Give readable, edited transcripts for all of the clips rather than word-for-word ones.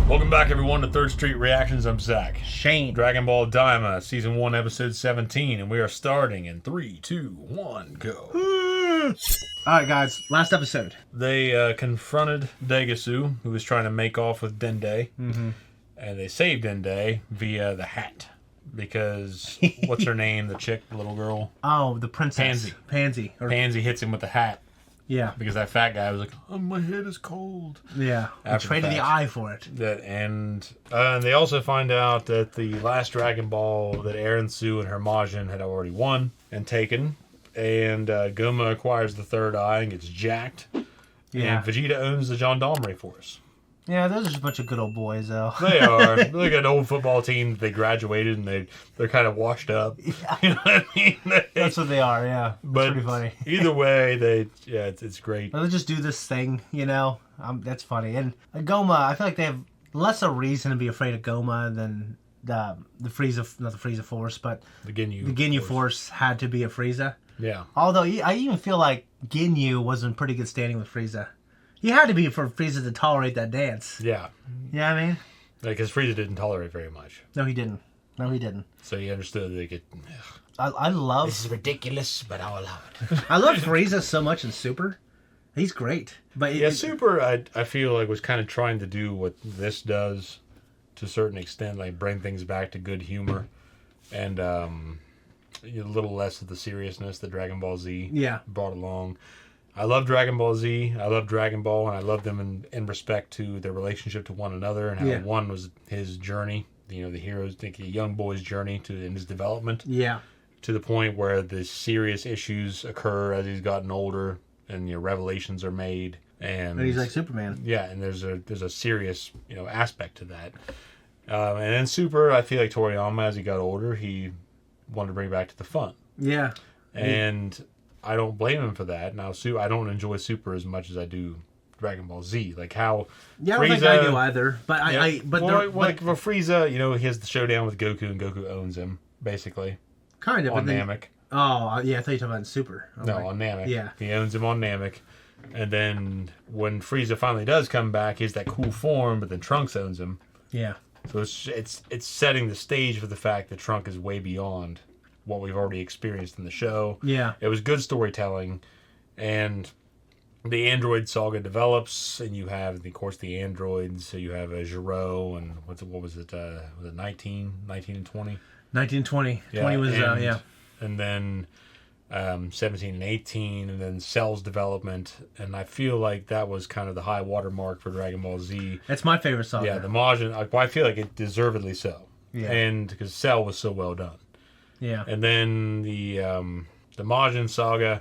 Welcome back, everyone, to Third Street Reactions. I'm Zach. Shane. Dragon Ball Daima, Season 1, Episode 17, and we are starting in 3, 2, 1, go. Alright, guys, last episode. They confronted Degasu, who was trying to make off with Dende, and they saved Dende via the hat. Because, what's her name, the chick, the little girl? Oh, the princess. Pansy. Pansy hits him with the hat. Yeah. Because that fat guy was like, oh, my head is cold. Yeah. They traded the eye for it. And they also find out that the last Dragon Ball that Eren Su and her Majin had already won and taken. And Goma acquires the third eye and gets jacked. Yeah. And Vegeta owns the gendarmerie force. Yeah, those are just a bunch of good old boys, though. They are. They're like an old football team. They graduated and they're kind of washed up. Yeah. You know what I mean? That's what they are, yeah. That's pretty funny. Either way, it's great. They'll just do this thing, you know? That's funny. And Goma, I feel like they have less a reason to be afraid of Goma than the Frieza, not the Frieza Force, but the Ginyu Force had to be a Frieza. Yeah. Although I even feel like Ginyu was in pretty good standing with Frieza. He had to be for Frieza to tolerate that dance. Yeah. You know what I mean? Because Frieza didn't tolerate very much. No, he didn't. So he understood that they could... I love... This is ridiculous, but I'll allow it. I love Frieza so much in Super. He's great. But Super, I feel like, was kind of trying to do what this does to a certain extent, like bring things back to good humor. And a little less of the seriousness that Dragon Ball Z brought along. I love Dragon Ball Z. I love Dragon Ball, and I love them in respect to their relationship to one another, and how one was his journey. You know, the hero's, the young boy's journey in his development. Yeah. To the point where the serious issues occur as he's gotten older, and revelations are made, and he's like Superman. Yeah, and there's a serious aspect to that. And then Super, I feel like Toriyama, as he got older, he wanted to bring back to the fun. Yeah. And I don't blame him for that. Now, I don't enjoy Super as much as I do Dragon Ball Z. Like how Frieza, I don't think I do either. But like for Frieza, he has the showdown with Goku, and Goku owns him basically. Kind of on Namek. Oh yeah, I thought you were talking about Super. On Namek. Yeah, he owns him on Namek. And then when Frieza finally does come back, he has that cool form, but then Trunks owns him. Yeah. So it's setting the stage for the fact that Trunks is way beyond what we've already experienced in the show. Yeah. It was good storytelling, and the android saga develops, and you have, of course, the androids. So you have a Gero, and what was it? Was it 19 and 20? 19 and 20. Yeah, 20 was, And then 17 and 18, and then Cell's development. And I feel like that was kind of the high water mark for Dragon Ball Z. That's my favorite saga. Yeah, the Majin, I feel like it deservedly so. Yeah. And because Cell was so well done. Yeah. And then the Majin saga,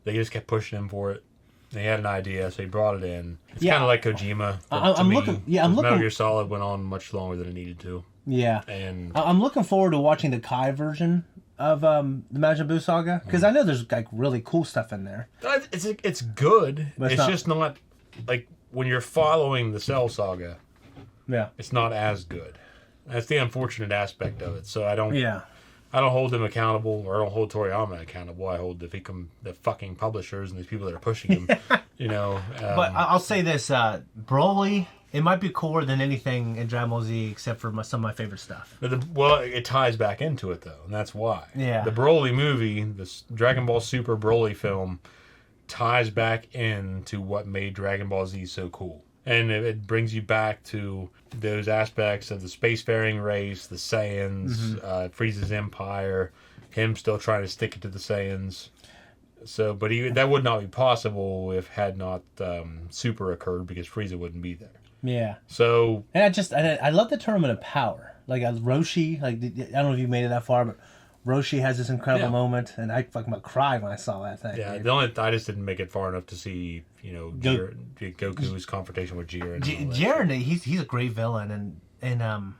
they just kept pushing him for it. They had an idea, so he brought it in. It's kind of like Kojima. I'm looking. Metal Gear Solid went on much longer than it needed to. Yeah. And I'm looking forward to watching the Kai version of the Majin Buu saga, because I know there's like really cool stuff in there. It's good. But it's just not like when you're following the Cell saga. Yeah. It's not as good. That's the unfortunate aspect of it. So I don't. Yeah. I don't hold them accountable, or I don't hold Toriyama accountable. I hold the fucking publishers and these people that are pushing him. But I'll say this: Broly, it might be cooler than anything in Dragon Ball Z, except for some of my favorite stuff. Well, it ties back into it though, and that's why. Yeah. The Broly movie, this Dragon Ball Super Broly film, ties back into what made Dragon Ball Z so cool. And it brings you back to those aspects of the spacefaring race, the Saiyans, Frieza's empire, him still trying to stick it to the Saiyans. So, but that would not be possible if had not Super occurred, because Frieza wouldn't be there. Yeah. So, and I love the Tournament of Power. Like Roshi, I don't know if you made it that far, but Roshi has this incredible moment, and I fucking cried when I saw that thing. Yeah, I just didn't make it far enough to see, Goku's confrontation with Jiren. Jiren, he's a great villain, and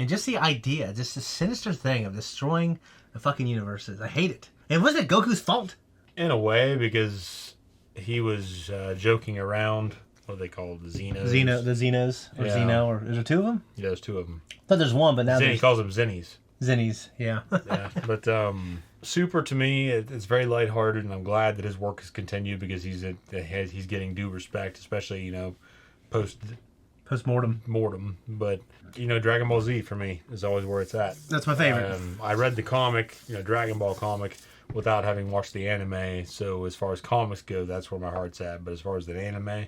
just the idea, just the sinister thing of destroying the fucking universes. I hate it. And wasn't it Goku's fault? In a way, because he was joking around. What are they called? The Xenos? The Xenos. Or Xeno, or is there two of them? Yeah, there's two of them. I thought there's one, but now he calls them Zennies. Zennies, yeah. Yeah, but Super, to me, it's very lighthearted, and I'm glad that his work has continued, because he's getting due respect, especially post Mortem. But, Dragon Ball Z for me is always where it's at. That's my favorite. I read the comic, Dragon Ball comic, without having watched the anime. So as far as comics go, that's where my heart's at. But as far as the anime,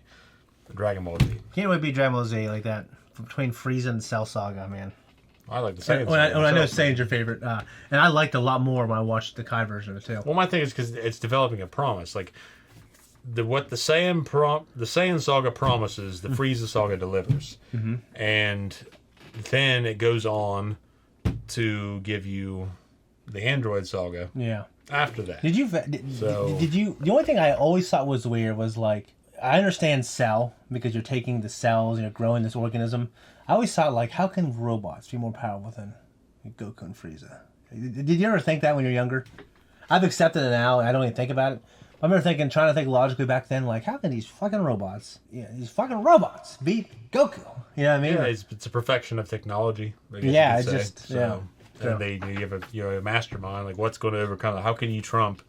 Dragon Ball Z. Can't wait to beat Dragon Ball Z like that. Between Frieza and Cell Saga, man. I like the Saiyan. I know Saiyan's your favorite. And I liked it a lot more when I watched the Kai version of it, too. Well, my thing is because it's developing a promise. Like, what the Saiyan Saga promises, the Frieza Saga delivers. Mm-hmm. And then it goes on to give you the Android Saga. Yeah. After that. Did you? The only thing I always thought was weird was, like, I understand Cell, because you're taking the cells and you're growing this organism. I always thought, like, how can robots be more powerful than Goku and Frieza? Did you ever think that when you're younger? I've accepted it now, and I don't even think about it. I remember trying to think logically back then, like, how can these fucking robots beat Goku? You know what I mean? Yeah, it's a perfection of technology. Yeah, it's just, yeah. And you have a mastermind, like, what's going to overcome, how can you trump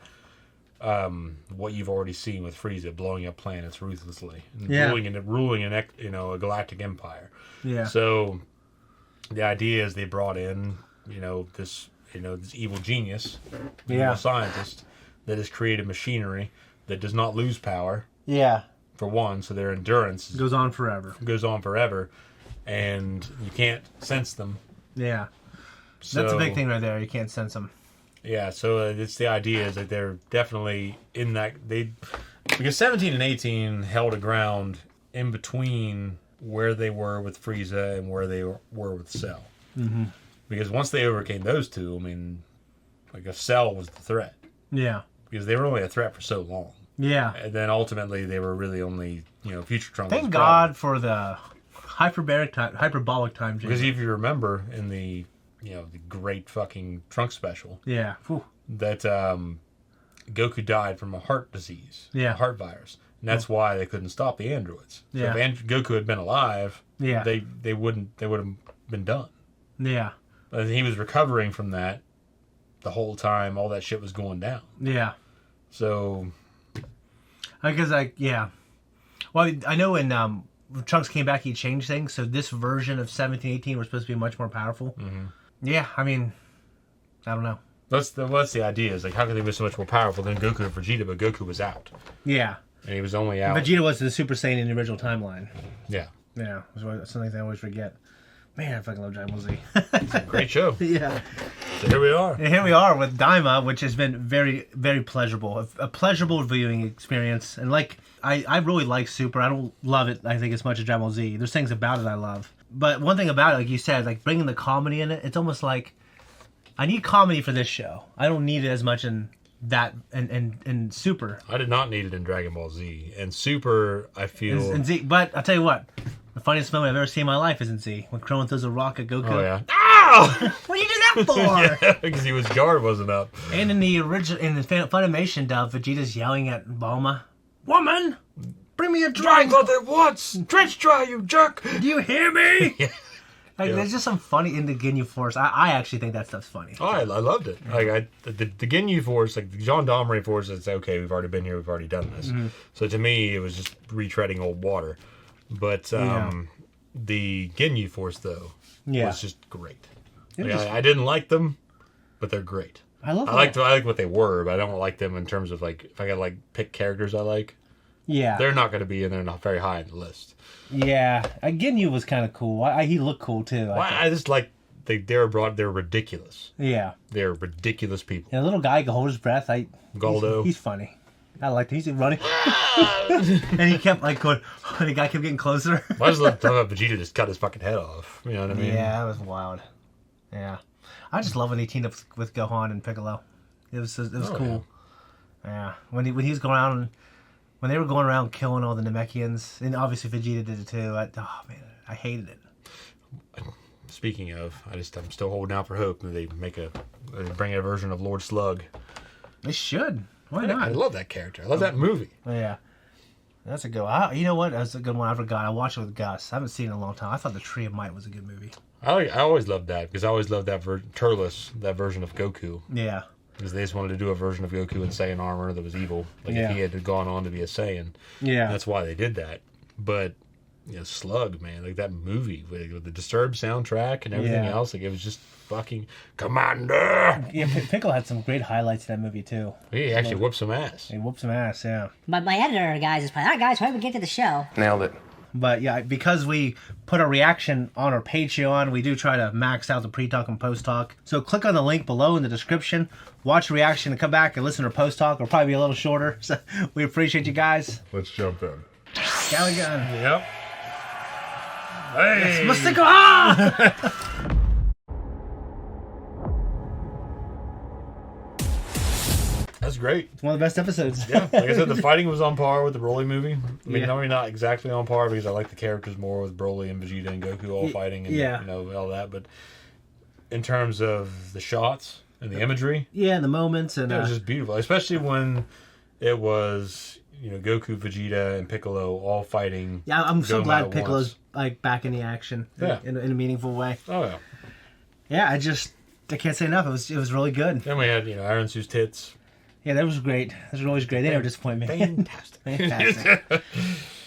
what you've already seen with Frieza blowing up planets ruthlessly and ruling a galactic empire. Yeah. So the idea is they brought in this evil genius, evil scientist that has created machinery that does not lose power. Yeah. For one, so their endurance goes on forever, and you can't sense them. Yeah. So, that's a big thing right there. You can't sense them. Yeah, so it's the idea is that they're definitely in that because 17 and 18 held a ground in between where they were with Frieza and where they were with Cell. Mm-hmm. Because once they overcame those two, I mean, like, if Cell was the threat. Yeah. Because they were only a threat for so long. Yeah. And then ultimately they were really only, Future Trunks. Thank God for the hyperbolic time. Because if you remember in the great fucking Trunks special. Yeah. Whew. That Goku died from a heart disease. Yeah. A heart virus. And that's why they couldn't stop the androids. So yeah. if Goku had been alive, they would have been done. Yeah. But he was recovering from that the whole time all that shit was going down. Yeah. So because well, I know when Trunks came back he changed things, so this version of 17-18 was supposed to be much more powerful. Mm-hmm. Yeah, I mean, I don't know. That's the idea. Is like, how could they be so much more powerful than Goku and Vegeta? But Goku was out. Yeah, and he was only out. Vegeta was the Super Saiyan in the original timeline. Yeah, yeah. That's something I always forget. Man, I fucking love Dragon Ball Z. It's a great show. Yeah. So here we are. And here we are with Daima, which has been very, very pleasurable. A pleasurable viewing experience. And like, I really like Super. I don't love it, I think, as much as Dragon Ball Z. There's things about it I love. But one thing about it, like you said, like bringing the comedy in it, it's almost like I need comedy for this show. I don't need it as much in that and Super. I did not need it in Dragon Ball Z. And Super, I feel... And Z, but I'll tell you what. The funniest moment I've ever seen in my life is in Z. When Krillin throws a rock at Goku. Oh, yeah. Ow! What are you doing that for? Yeah, because his guard wasn't up. And in the Funimation dub, Vegeta's yelling at Bulma, "Woman! Bring me a drink! Drink it once! Trench dry, you jerk! Do you hear me?" Yeah. Like, there's just some funny in the Ginyu Force. I actually think that stuff's funny. Oh, I loved it. Like the Ginyu Force, like the Jean Domre Force, it's okay. We've already been here. We've already done this. Mm-hmm. So to me, it was just retreading old water. But the Ginyu Force though was just great. I didn't like them, but they're great. I like what they were, but I don't like them in terms of like if I gotta like pick characters I like. Yeah, they're not going to be in there, not very high on the list. Yeah, Ginyu was kind of cool. He looked cool too. I just like they're ridiculous. Yeah, they're ridiculous people. And a little guy can hold his breath. Goldo, he's funny. I liked him. He's running, and he kept like going. And the guy kept getting closer. I just love Vegeta just cut his fucking head off. You know what I mean? Yeah, that was wild. Yeah, I just love when they teamed up with Gohan and Piccolo. It was cool. Yeah, when he was going out when they were going around killing all the Namekians, and obviously Vegeta did it too. I hated it. Speaking of, I'm still holding out for hope that they bring a version of Lord Slug. They should. Why not? I love that character. I love that movie. Yeah. That's a good one. You know what? That's a good one. I forgot. I watched it with Gus. I haven't seen it in a long time. I thought The Tree of Might was a good movie. I always loved that because I always loved that Turles, that version of Goku. Yeah. Because they just wanted to do a version of Goku in Saiyan armor that was evil. Like if he had gone on to be a Saiyan. Yeah. That's why they did that. But Slug, man, like that movie with the Disturbed soundtrack and everything else. Like it was just fucking Commander. Yeah, Pickle had some great highlights in that movie too. He actually whooped some ass. He whooped some ass, yeah. But my editor, guys, is playing. All right, guys, why don't we get to the show? Nailed it. But yeah, because we put a reaction on our Patreon, we do try to max out the pre-talk and post-talk. So click on the link below in the description, watch the reaction, and come back and listen to post-talk. It'll probably be a little shorter. So we appreciate you guys. Let's jump in. Galligan. Yep. Hey. Mystical. That's great. It's one of the best episodes. Yeah, like I said, the fighting was on par with the Broly movie. I mean, maybe not exactly on par because I like the characters more with Broly and Vegeta and Goku all fighting and all that. But in terms of the shots and the imagery, and the moments, and it was just beautiful, especially when it was Goku, Vegeta, and Piccolo all fighting. Yeah, I'm so glad Piccolo's once. like back in the action. In a meaningful way. Oh yeah. Yeah, I can't say enough. It was really good. Then we had Iron Sue's tits. Yeah, that was great. That was always great. They never disappoint me. Fantastic. Fantastic.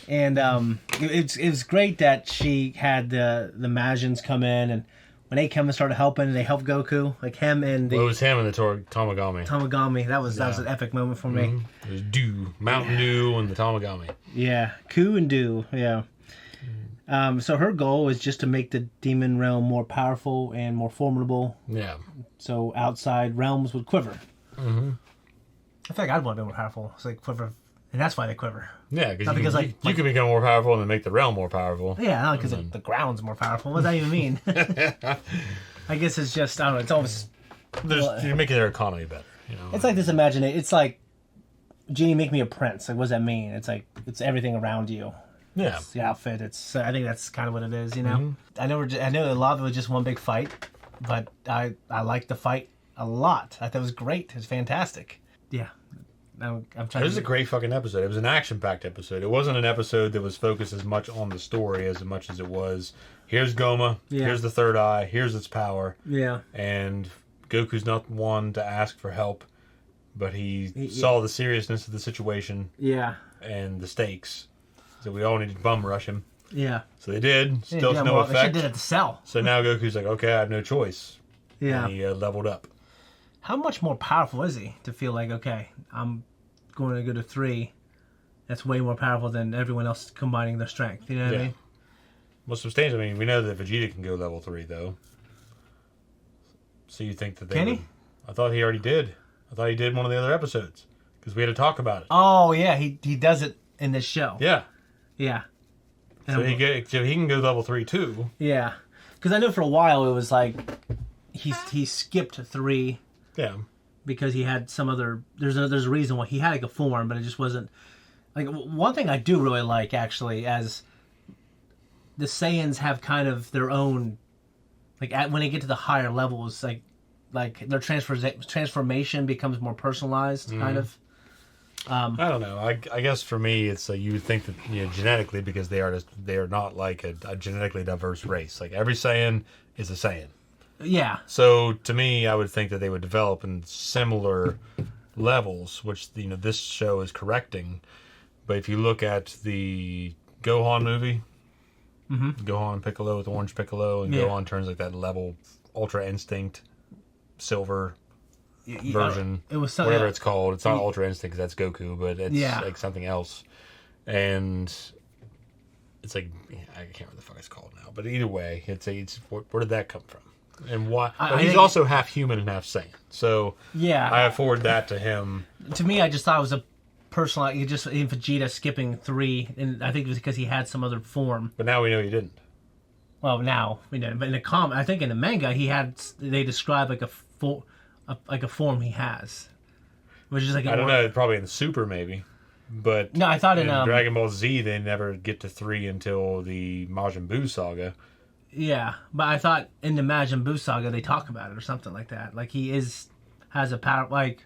And it was great that she had the Magians come in, and when they come and started helping, they helped Goku, like him and the. Well, it was him and the Tamagami. Tamagami. That was an epic moment for me. Mm-hmm. It was Dew, Mountain Dew, and the Tamagami. Yeah, Ku and Dew. Yeah. So her goal was just to make the demon realm more powerful and more formidable. Yeah. So outside realms would quiver. Mm-hmm. I feel like I'd want to be more powerful. It's like quiver, and that's why they quiver. Yeah, because you can become more powerful and then make the realm more powerful. Yeah, not because the ground's more powerful. What does that even mean? I guess it's just, I don't know, it's almost... You're making their economy better, It's like this imagination. It's like, Genie, make me a prince. Like, what does that mean? It's like, it's everything around you. Yeah. It's the outfit. I think that's kind of what it is, Mm-hmm. I know a lot of it was just one big fight, but I liked the fight a lot. I thought it was great. It was fantastic. Yeah. I'm trying. It was a great fucking episode. It was an action-packed episode. It wasn't an episode that was focused as much on the story as much as it was, here's Goma, here's the third eye, here's its power. Yeah. And Goku's not one to ask for help, but he saw the seriousness of the situation. Yeah. And the stakes. So we all needed to bum rush him. Yeah. So they did. Still to no effect. They did at the cell. So now Goku's like, okay, I have no choice. Yeah. And he leveled up. How much more powerful is he to feel like, okay, I'm going to go to 3? That's way more powerful than everyone else combining their strength. You know what I mean? Well, substantially, we know that Vegeta can go level 3, though. So you think that they Can would... he? I thought he already did. I thought he did one of the other episodes. Because we had to talk about it. Oh, yeah. He does it in this show. Yeah. Yeah. So he can go level 3, too. Yeah. Because I know for a while it was like he skipped 3... Yeah. Because he had some other... There's a reason why he had like a form, but it just wasn't... Like, one thing I do really like, actually, as the Saiyans have kind of their own... Like, when they get to the higher levels, like their transformation becomes more personalized, kind of. I don't know. I guess for me, it's you would think that genetically, because they are not like a genetically diverse race. Like, every Saiyan is a Saiyan. Yeah. So to me, I would think that they would develop in similar levels, which this show is correcting. But if you look at the Gohan movie, Gohan and Piccolo with Orange Piccolo, and Gohan turns like that level Ultra Instinct Silver version, it was whatever it's called. It's not Ultra Instinct because that's Goku, but it's like something else. And it's like I can't remember the fuck it's called now. But either way, it's where did that come from? And why? He's also half human and half Saiyan. So I afford that to him. To me, I just thought it was a personal. You just in Vegeta skipping 3, and I think it was because he had some other form. But now we know he didn't. Well, now we know. But in the I think in the manga, they describe like a form he has, which is like I don't know. Probably in the Super maybe. But no, I thought in Dragon Ball Z they never get to 3 until the Majin Buu saga. Yeah, but I thought in the Majin Buu saga they talk about it or something like that. Like he has a power, like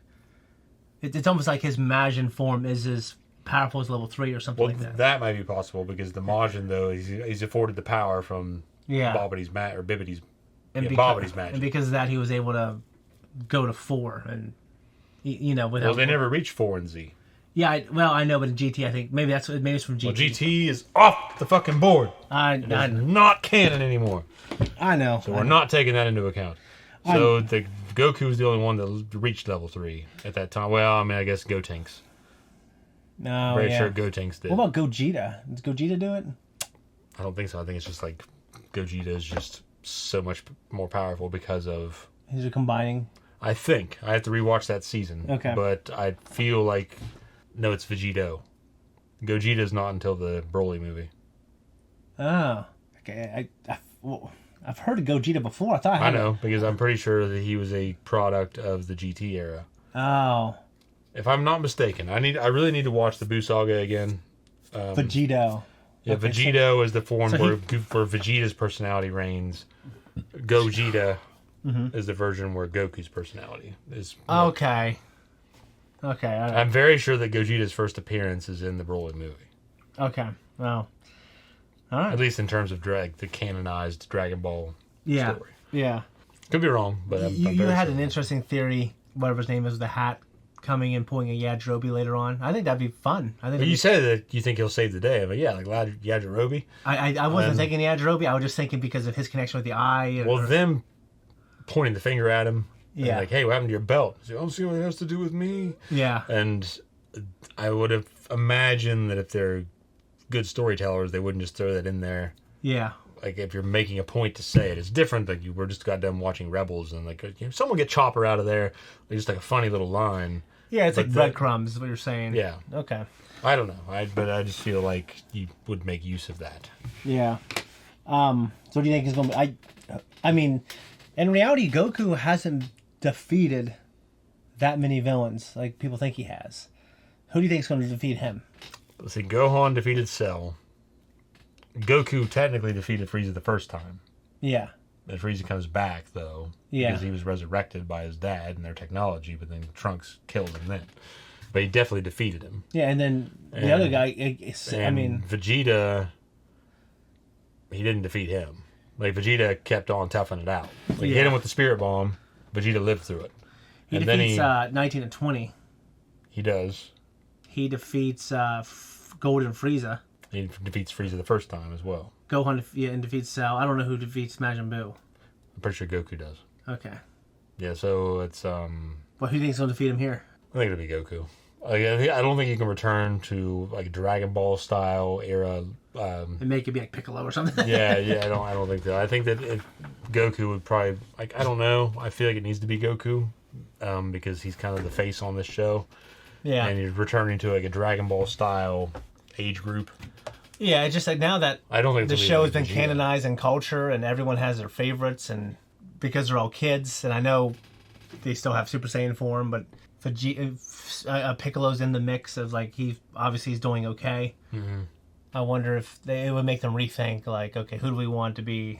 it's almost like his Majin form is as powerful as level 3 or something like that. That might be possible because the Majin though he's afforded the power from Bobbity's Bibbity's Bobbity's magic, and because of that he was able to go to 4 and without. Well, they never reached 4 in Z. Yeah, I know, but in GT, I think maybe it's from GT. Well, GT is off the fucking board. It It's not canon anymore. I know. So we're not taking that into account. So the Goku's the only one that reached level 3 at that time. Well, I mean, I guess Gotenks. No, Very sure Gotenks did. What about Gogeta? Does Gogeta do it? I don't think so. I think it's just like Gogeta is just so much more powerful because of... Is it combining? I think. I have to rewatch that season. Okay. But I feel like... No, it's Vegito. Gogeta's not until the Broly movie. Oh. Okay. I've heard of Gogeta before. I know, because I'm pretty sure that he was a product of the GT era. Oh. If I'm not mistaken. I really need to watch the Buu Saga again. Vegito. Yeah, okay, Vegito is the form where Vegeta's personality reigns. Gogeta is the version where Goku's personality is. Okay. Okay. All right. I'm very sure that Gogeta's first appearance is in the Broly movie. Okay. Well. All right. At least in terms of the canonized Dragon Ball story. Yeah. Could be wrong, but you had an interesting theory, whatever his name is, the hat coming and pulling a Yajirobe later on. I think that'd be fun. You said that you think he'll save the day. But yeah, like Yajirobe. I wasn't thinking Yajirobe. I was just thinking because of his connection with the eye. Them pointing the finger at him. Yeah. Like, hey, what happened to your belt? I don't see what it has to do with me. Yeah. And I would have imagined that if they're good storytellers, they wouldn't just throw that in there. Yeah. Like, if you're making a point to say it, it's different. Like, you were just got done watching Rebels and, like, someone get Chopper out of there. Like, just like a funny little line. Yeah, it's like breadcrumbs is what you're saying. Yeah. Okay. I don't know. But I just feel like you would make use of that. Yeah. So what do you think is going to be... I mean, in reality, Goku hasn't defeated that many villains like people think he has. Who do you think is going to defeat him? Let's see. Gohan defeated Cell. Goku technically defeated Frieza the first time. Yeah. And Frieza comes back, though. Yeah. Because he was resurrected by his dad and their technology, but then Trunks killed him then. But he definitely defeated him. Yeah, and then the other guy, Vegeta, he didn't defeat him. Like, Vegeta kept on toughing it out. Like, he hit him with the Spirit Bomb. Vegeta lived through it. He defeats 19 and 20. He does. He defeats Golden Frieza. He defeats Frieza the first time as well. Gohan and defeats Cell. I don't know who defeats Majin Buu. I'm pretty sure Goku does. Okay. Yeah, so it's... Well, who do you think's going to defeat him here? I think it'll be Goku. Like, I don't think you can return to, like, Dragon Ball style era... and make it be like Piccolo or something. yeah, I don't think that. I think that Goku would probably... Like, I don't know. I feel like it needs to be Goku. Because he's kind of the face on this show. Yeah. And he's returning to, like, a Dragon Ball style age group. Yeah, it's just like now that I don't think the show has been canonized in culture and everyone has their favorites, and because they're all kids, and I know they still have Super Saiyan form, but Piccolo's in the mix of like he's doing okay. Mm-hmm. I wonder if it would make them rethink like, okay, who do we want to be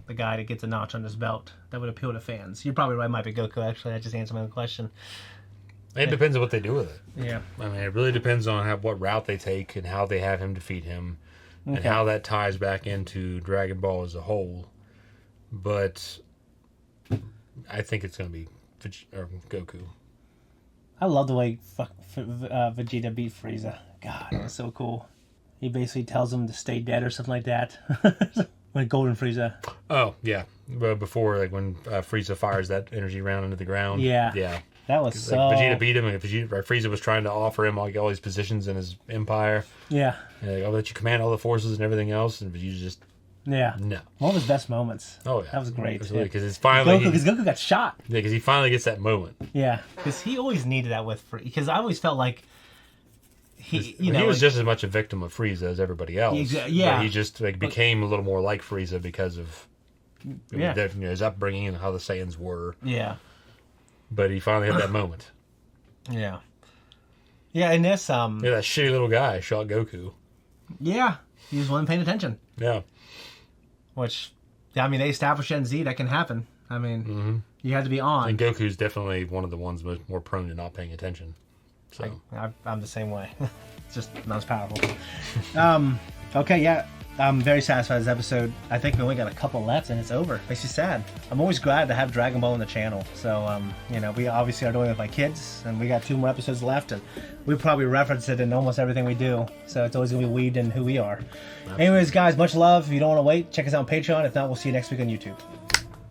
the guy that gets a notch on his belt that would appeal to fans? You're probably right, it might be Goku. Actually, I just answered my own question. It depends on what they do with it. Yeah. I mean, it really depends on what route they take and how they have him defeat him. And how that ties back into Dragon Ball as a whole. But I think it's going to be Goku. I love the way Vegeta beat Frieza. God, it was so cool. He basically tells him to stay dead or something like that. When Golden Frieza. Oh, yeah. Before, like, when Frieza fires that energy round into the ground. Yeah. Yeah. That was so... Like, Vegeta beat him, and Frieza was trying to offer him like all these positions in his empire. Yeah. And, like, I'll let you command all the forces and everything else, and Vegeta just... Yeah. No. One of his best moments. Oh, yeah. That was great. Because it's finally... Because Goku got shot. Yeah, because he finally gets that moment. Yeah. Because he always needed that with... Because I always felt like... He was just as much a victim of Frieza as everybody else. Yeah. But he just became a little more like Frieza because of his upbringing and how the Saiyans were. Yeah. But he finally had that moment. Yeah. Yeah, and this... that shitty little guy shot Goku. Yeah. He was one paying attention. Yeah. Which, I mean, they established in Z that can happen. I mean, you had to be on. And Goku's definitely one of the ones more prone to not paying attention. So I'm the same way. It's just not as powerful. Okay, yeah. I'm very satisfied with this episode. I think we only got a couple left and it's over. Makes you sad. I'm always glad to have Dragon Ball on the channel. So, we obviously are doing it with my kids, and we got 2 more episodes left, and we probably reference it in almost everything we do. So it's always going to be weaved in who we are. Anyways, guys, much love. If you don't want to wait, check us out on Patreon. If not, we'll see you next week on YouTube.